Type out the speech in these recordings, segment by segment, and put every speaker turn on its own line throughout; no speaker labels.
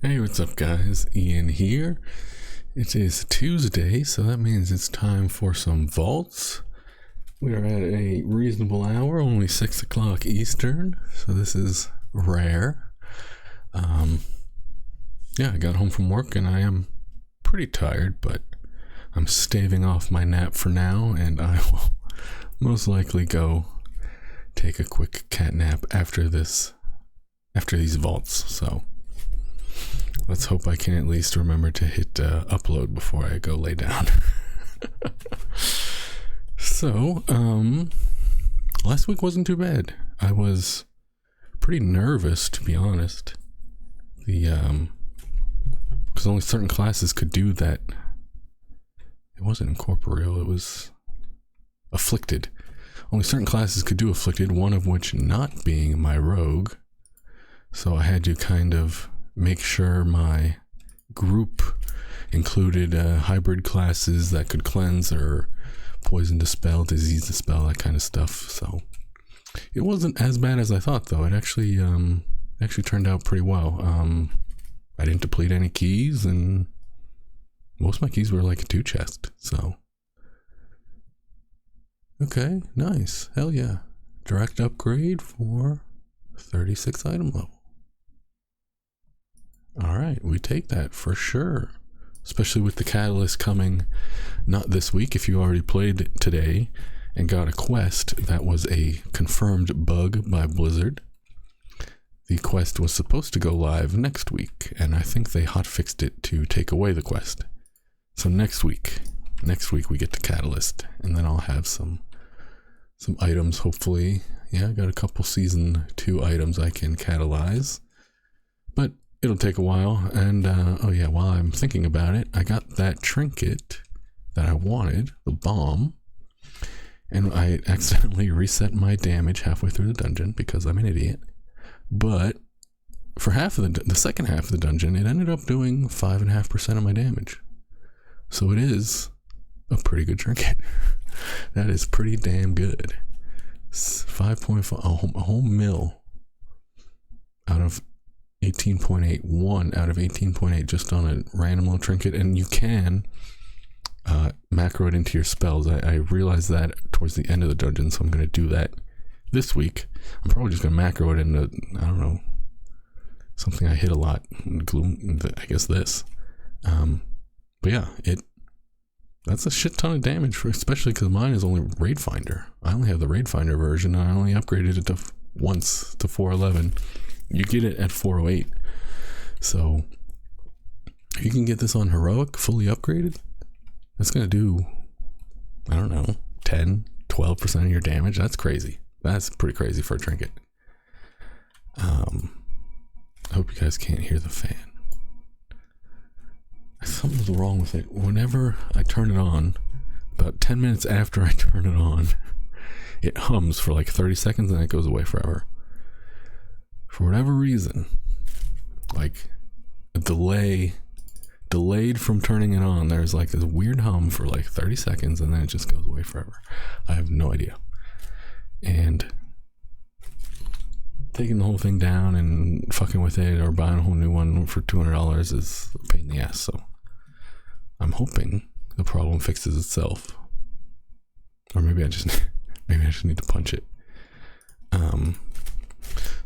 Hey, what's up, guys? Ian here. It is Tuesday, so that means it's time for some vaults. We are at a reasonable hour, only 6 o'clock Eastern, so this is rare. Yeah, I got home from work and I am pretty tired, but I'm staving off my nap for now, and I will most likely go take a quick cat nap after these vaults, so let's hope I can at least remember to hit upload before I go lay down. So, last week wasn't too bad. I was pretty nervous, to be honest. Because only certain classes could do that. It wasn't incorporeal, it was afflicted. Only certain classes could do afflicted, one of which not being my rogue. So I had to kind of make sure my group included hybrid classes that could cleanse or poison dispel, disease dispel, that kind of stuff. So it wasn't as bad as I thought, though. It actually turned out pretty well. I didn't deplete any keys, and most of my keys were like a 2 chest. So okay, nice, hell yeah, direct upgrade for 36 item level. Alright, we take that for sure. Especially with the catalyst coming not this week. If you already played today and got a quest that was a confirmed bug by Blizzard, the quest was supposed to go live next week, and I think they hotfixed it to take away the quest. So next week we get the catalyst, and then I'll have some items, hopefully. Yeah, I got a couple season 2 items I can catalyze, but it'll take a while. And oh yeah, while I'm thinking about it, I got that trinket that I wanted, the bomb, and I accidentally reset my damage halfway through the dungeon because I'm an idiot. But for half of the second half of the dungeon, it ended up doing 5.5% of my damage. So it is a pretty good trinket. That is pretty damn good. 5.5, a whole mil out of 18.8, 1 out of 18.8 just on a random little trinket. And you can macro it into your spells. I realized that towards the end of the dungeon, so I'm going to do that this week. I'm probably just going to macro it into, I don't know, something I hit a lot. Gloom, I guess this. But yeah, that's a shit ton of damage, especially because mine is only Raid Finder. I only have the Raid Finder version, and I only upgraded it to once to 411. You get it at 408. So if you can get this on Heroic, fully upgraded, that's going to do, I don't know, 10, 12% of your damage. That's crazy. That's pretty crazy for a trinket. I hope you guys can't hear the fan. Something's wrong with it. Whenever I turn it on, about 10 minutes after I turn it on, it hums for like 30 seconds and it goes away forever. For whatever reason, like a delayed from turning it on, there's like this weird hum for like 30 seconds and then it just goes away forever. I have no idea. And taking the whole thing down and fucking with it or buying a whole new one for $200 is a pain in the ass. So I'm hoping the problem fixes itself, or maybe I just need to punch it.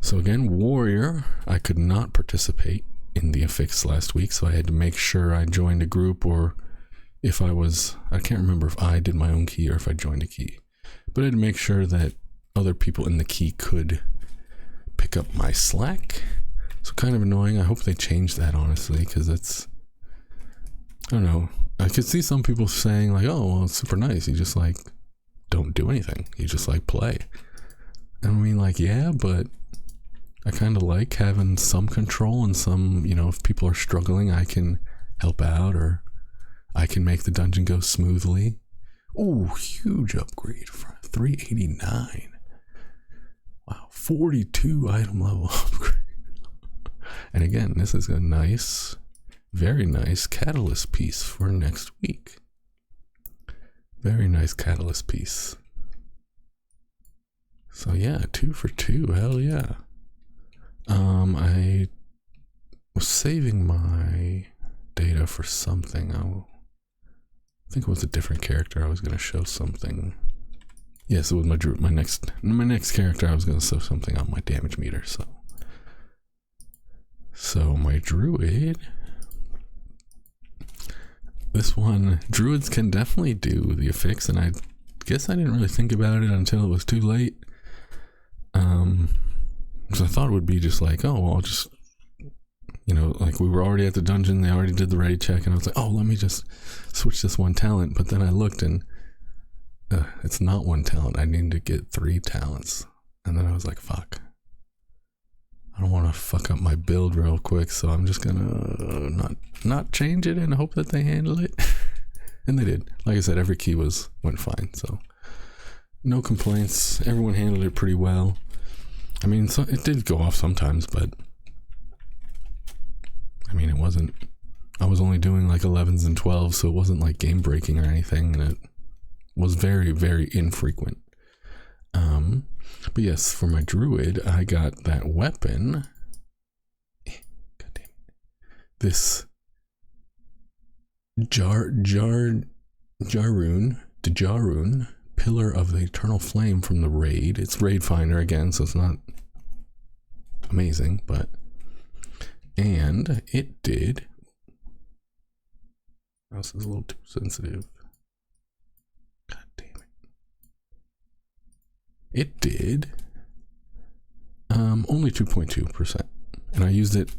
So again, Warrior, I could not participate in the affix last week, so I had to make sure I joined a group, or if I can't remember if I did my own key or if I joined a key, but I had to make sure that other people in the key could pick up my slack. So kind of annoying. I hope they change that, honestly, because it's, I don't know, I could see some people saying like, oh well, it's super nice, you just like don't do anything, you just like play. I mean, like, yeah, but I kind of like having some control and some, you know, if people are struggling, I can help out, or I can make the dungeon go smoothly. Oh, huge upgrade for 389. Wow, 42 item level upgrade. And again, this is a nice, very nice catalyst piece for next week. Very nice catalyst piece. So yeah, 2 for 2, hell yeah. I was saving my data for something. I think it was a different character. I was going to show something. Yes, it was my next character. I was going to show something on my damage meter. So my druid. This one, druids can definitely do the affix, and I guess I didn't really think about it until it was too late. Because I thought it would be just like, oh, well, I'll just, you know, like we were already at the dungeon, they already did the ready check, and I was like, oh, let me just switch this one talent. But then I looked, and it's not one talent. I need to get 3 talents. And then I was like, fuck. I don't want to fuck up my build real quick, so I'm just gonna not change it and hope that they handle it. And they did. Like I said, every key went fine, so no complaints. Everyone handled it pretty well. I mean, so it did go off sometimes, but I mean, I was only doing like 11s and 12s, so it wasn't like game breaking or anything, and it was very, very infrequent. But yes, for my druid, I got that weapon. God damn it. This Jarun, Pillar of the Eternal Flame from the raid. It's Raid Finder again, so it's not amazing, and it did. This is a little too sensitive. God damn it. It did only 2.2%. And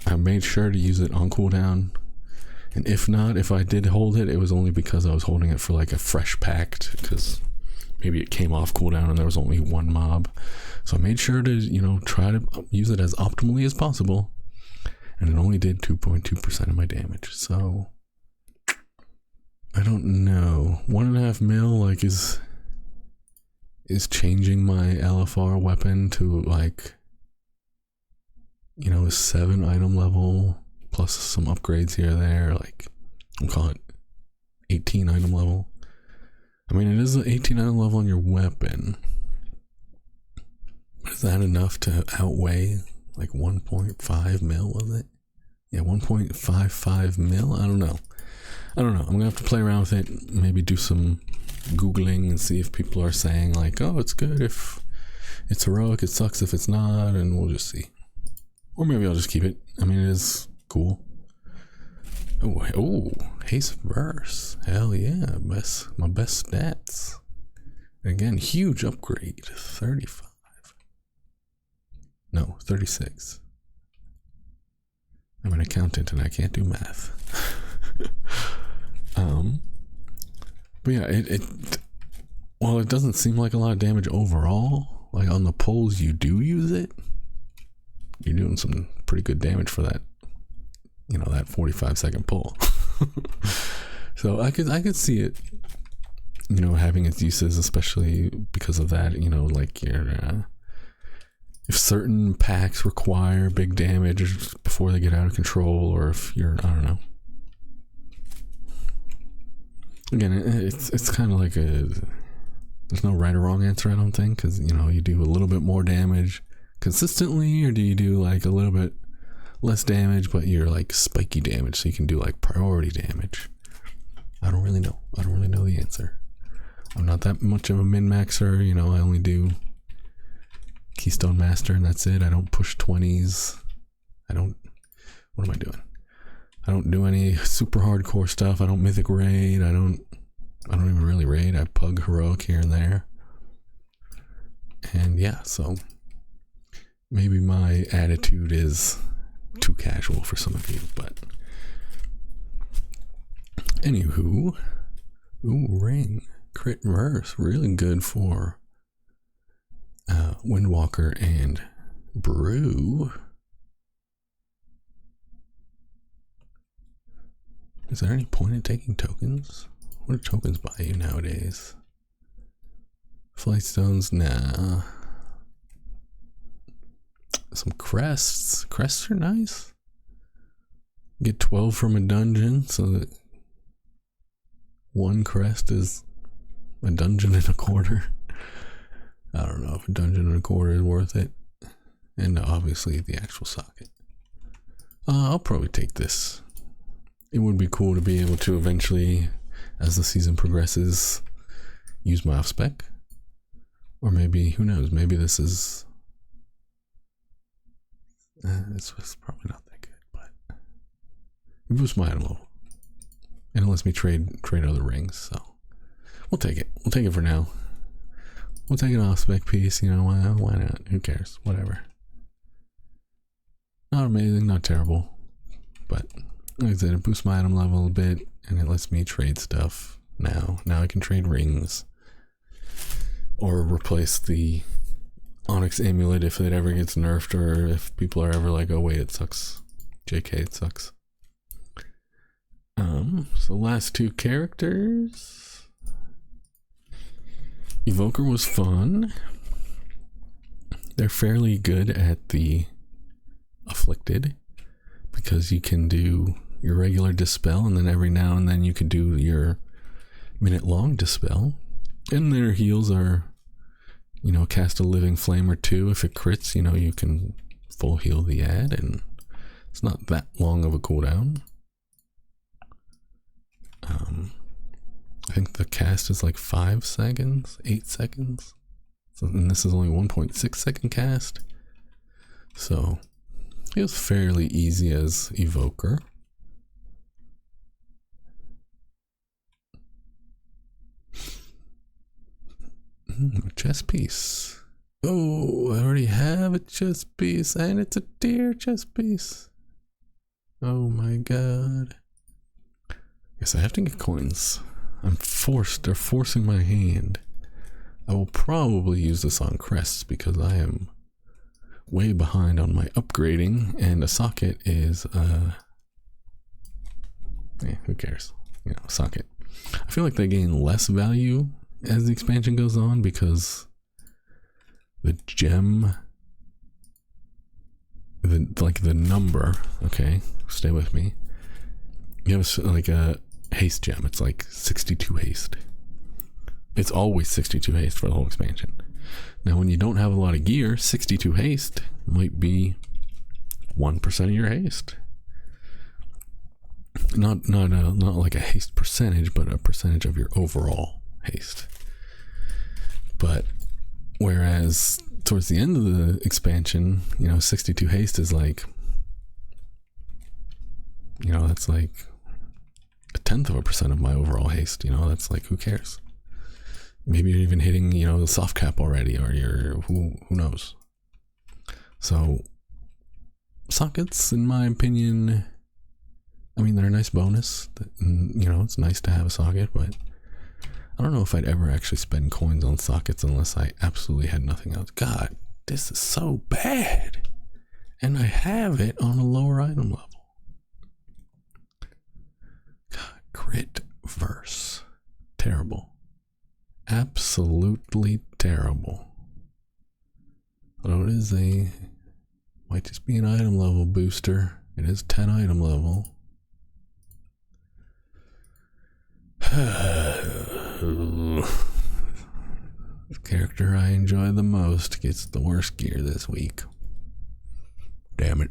I made sure to use it on cooldown. And if I did hold it, it was only because I was holding it for like a fresh pact, because maybe it came off cooldown and there was only one mob. So I made sure to, you know, try to use it as optimally as possible. And it only did 2.2% of my damage. So I don't know. 1.5 mil like is changing my LFR weapon to like, you know, a 7 item level plus some upgrades here or there. Like, I'll call it 18 item level. I mean, it is an 18 item level on your weapon. But is that enough to outweigh like 1.5 mil, was it? Yeah, 1.55 mil? I don't know. I'm gonna have to play around with it, maybe do some Googling and see if people are saying like, oh, it's good if it's heroic, it sucks if it's not, and we'll just see. Or maybe I'll just keep it. I mean, it is cool. Oh, haste verse. Hell yeah, my best stats. Again, huge upgrade. 35. No, 36. I'm an accountant and I can't do math. But yeah, while it doesn't seem like a lot of damage overall, like on the pulls you do use it, you're doing some pretty good damage for that, you know, that 45-second pull. So I could see it, you know, having its uses, especially because of that, you know, like if certain packs require big damage before they get out of control, or if you're, I don't know. Again, it's kind of like there's no right or wrong answer, I don't think, because, you know, you do a little bit more damage consistently, or do you do like a little bit less damage, but you're like spiky damage, so you can do like priority damage. I don't really know. I don't really know the answer. I'm not that much of a min-maxer, you know, I only do Keystone Master and that's it. I don't push 20s. What am I doing? I don't do any super hardcore stuff. I don't mythic raid. I don't even really raid. I pug heroic here and there. And yeah, so maybe my attitude is too casual for some of you, but anywho, ooh, ring, crit verse, really good for Windwalker and Brew. Is there any point in taking tokens? What do tokens buy you nowadays? Flight stones, nah. Some crests. Crests are nice. Get 12 from a dungeon, so that one crest is a dungeon and a quarter. I don't know if a dungeon and a quarter is worth it. And obviously the actual socket. I'll probably take this. It would be cool to be able to eventually, as the season progresses, use my off spec. Or maybe, who knows, maybe this is... it's probably not that good, but... It boosts my item level. And it lets me trade other rings, so... We'll take it. We'll take it for now. We'll take an off spec piece, you know, why not? Who cares? Whatever. Not amazing, not terrible. But, like I said, it boosts my item level a bit, and it lets me trade stuff now. Now I can trade rings. Or replace the Onyx Amulet if it ever gets nerfed, or if people are ever like, oh wait, it sucks. JK, it sucks. So last two characters. Evoker was fun. They're fairly good at the Afflicted, because you can do your regular Dispel, and then every now and then you can do your minute-long Dispel. And their heals are, you know, cast a Living Flame or two. If it crits, you know, you can full heal the ad, and it's not that long of a cooldown. I think the cast is like 5 seconds, 8 seconds. So, and this is only 1.6 second cast. So it was fairly easy as Evoker. A chess piece. Oh, I already have a chess piece, and it's a deer chess piece. Oh my god. Guess I have to get coins. I'm they're forcing my hand. I will probably use this on crests because I am way behind on my upgrading, and a socket is, yeah, who cares? You know, socket. I feel like they gain less value as the expansion goes on because the gem, the number, okay, stay with me. You have like a haste gem. It's like 62 haste. It's always 62 haste for the whole expansion. Now, when you don't have a lot of gear, 62 haste might be 1% of your haste. Not like a haste percentage, but a percentage of your overall haste. But whereas towards the end of the expansion, you know, 62 haste is like, you know, that's like 0.1% of my overall haste. You know, that's like, who cares? Maybe you're even hitting, you know, the soft cap already, or you're, who knows? So sockets, in my opinion, I mean, they're a nice bonus. You know, it's nice to have a socket, but I don't know if I'd ever actually spend coins on sockets unless I absolutely had nothing else. God, this is so bad. And I have it on a lower item level. God, crit verse. Terrible. Absolutely terrible. Although it is might just be an item level booster. It is 10 item level. The character I enjoy the most gets the worst gear this week. Damn it.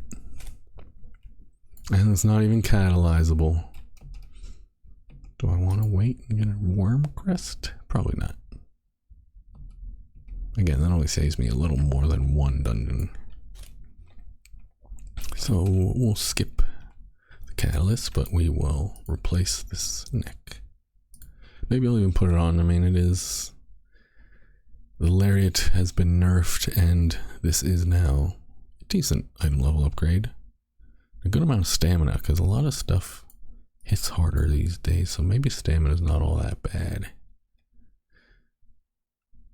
And it's not even catalyzable. Do I want to wait and get a worm crest? Probably not. Again, that only saves me a little more than one dungeon. So we'll skip the catalyst, but we will replace this neck. Maybe I'll even put it on. I mean, it is... The lariat has been nerfed, and this is now a decent item level upgrade. A good amount of stamina, because a lot of stuff hits harder these days, so maybe stamina is not all that bad.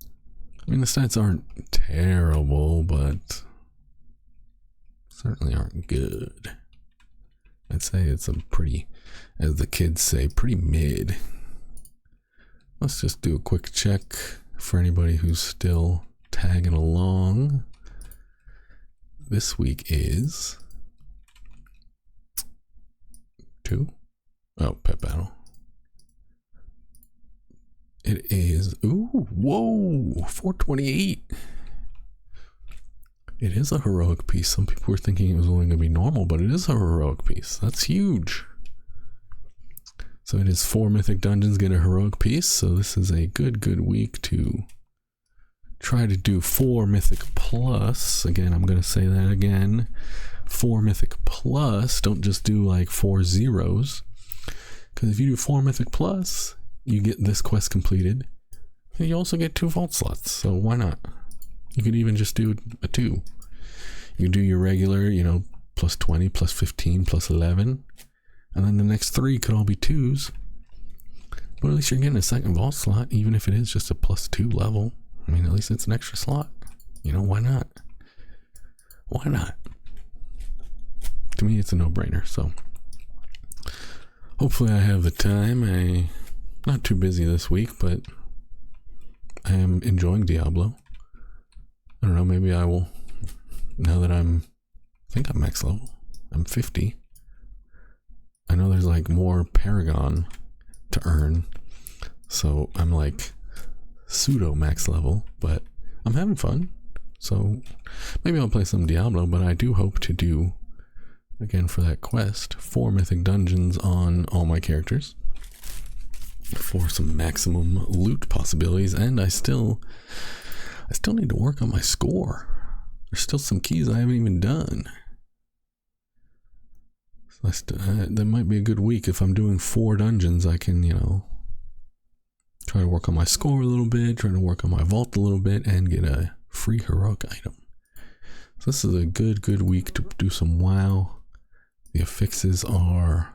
I mean, the stats aren't terrible, but certainly aren't good. I'd say it's a pretty, as the kids say, pretty mid. Let's just do a quick check for anybody who's still tagging along. This week is 2. Oh, pet battle. It is, ooh, whoa, 428. It is a heroic piece. Some people were thinking it was only going to be normal, but it is a heroic piece. That's huge. So it is 4 mythic dungeons get a heroic piece. So this is a good week to try to do 4 mythic plus. Again, I'm going to say that again. 4 mythic plus. Don't just do like 4 zeros. Because if you do 4 mythic plus, you get this quest completed. And you also get 2 vault slots. So why not? You could even just do a 2. You do your regular, you know, plus 20, plus 15, plus 11. And then the next 3 could all be 2s. But at least you're getting a second vault slot, even if it is just a plus 2 level. I mean, at least it's an extra slot. You know, why not? Why not? To me, it's a no-brainer. So hopefully I have the time. I'm not too busy this week, but I am enjoying Diablo. I don't know, maybe I will, now that I think I'm max level. I'm 50. I know there's like more Paragon to earn, so I'm like pseudo max level, but I'm having fun. So maybe I'll play some Diablo, but I do hope to do, again for that quest, 4 mythic dungeons on all my characters for some maximum loot possibilities. And I still need to work on my score. There's still some keys I haven't even done. So that might be a good week. If I'm doing 4 dungeons, I can, you know, try to work on my score a little bit, try to work on my vault a little bit, and get a free heroic item. So this is a good week to do some WoW. The affixes are,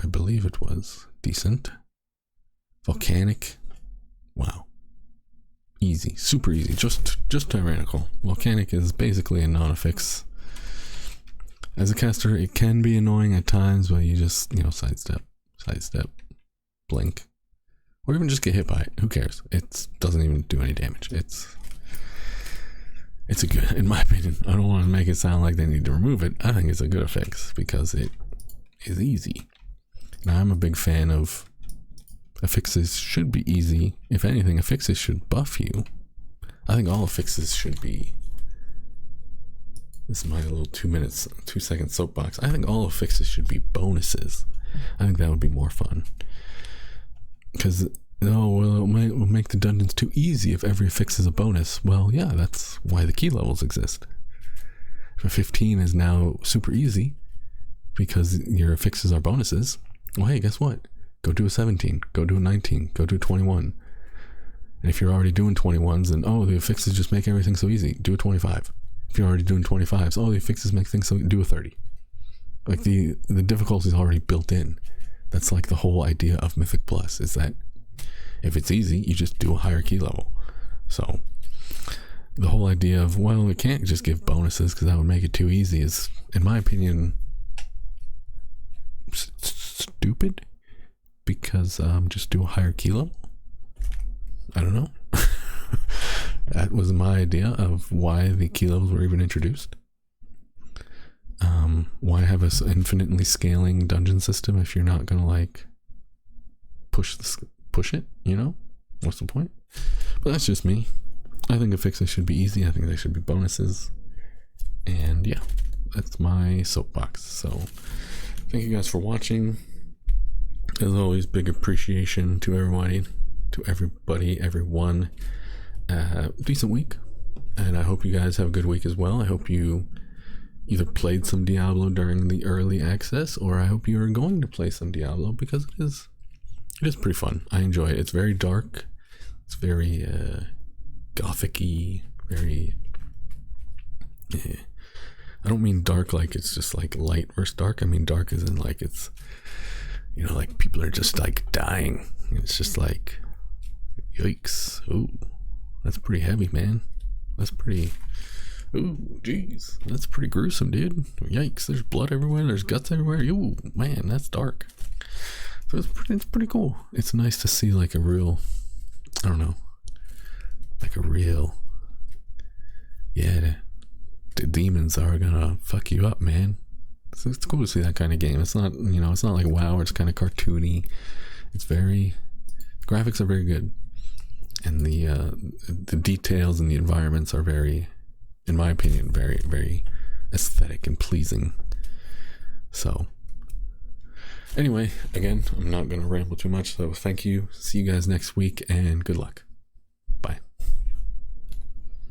I believe it was, decent. Volcanic. Wow. Easy, super easy, just tyrannical. Volcanic is basically a non-affix. As a caster, it can be annoying at times, but you just, you know, sidestep, blink, or even just get hit by it. Who cares? It doesn't even do any damage. It's a good, in my opinion. I don't want to make it sound like they need to remove it. I think it's a good affix because it is easy. Now, I'm a big fan of affixes should be easy. If anything, affixes should buff you. I think all affixes should be. This is my little 2 second soapbox. I think all affixes should be bonuses. I think that would be more fun. Because, it'll make the dungeons too easy if every affix is a bonus. Well, yeah, that's why the key levels exist. If a 15 is now super easy because your affixes are bonuses, well, hey, guess what? Go do a 17, go do a 19, go do a 21. And if you're already doing 21s, then, oh, the affixes just make everything so easy. Do a 25. If you're already doing 25s, oh, the affixes make things so, do a 30. Like the difficulty is already built in. That's like the whole idea of Mythic Plus, is that if it's easy, you just do a higher key level. So the whole idea of, well, we can't just give bonuses because that would make it too easy is, in my opinion, stupid. Because just do a higher key level. I don't know. That was my idea of why the key levels were even introduced. Why have an infinitely scaling dungeon system if you're not gonna like push it? You know, what's the point? But that's just me. I think affixes should be easy. I think they should be bonuses. And yeah, that's my soapbox. So thank you guys for watching. As always, big appreciation to everybody, everyone. Decent week, and I hope you guys have a good week as well. I hope you either played some Diablo during the early access, or I hope you are going to play some Diablo because it is pretty fun. I enjoy it. It's very dark. It's very gothic-y, very. I don't mean dark like it's just like light versus dark. I mean dark as in like it's. You know, like people are just like dying. It's just like, yikes. Ooh, that's pretty heavy, man. That's pretty, ooh, geez. That's pretty gruesome, dude. Yikes, there's blood everywhere. There's guts everywhere. Ooh, man, that's dark. So it's pretty cool. It's nice to see like a real, I don't know, like a real, yeah, the demons are gonna fuck you up, man. So it's cool to see that kind of game. It's not, you know, it's not like WoW where it's kind of cartoony. It's very, the graphics are very good, and the details and the environments are very in my opinion, very, very aesthetic and pleasing. So anyway, again, I'm not going to ramble too much, so thank you. See you guys next week, and good luck.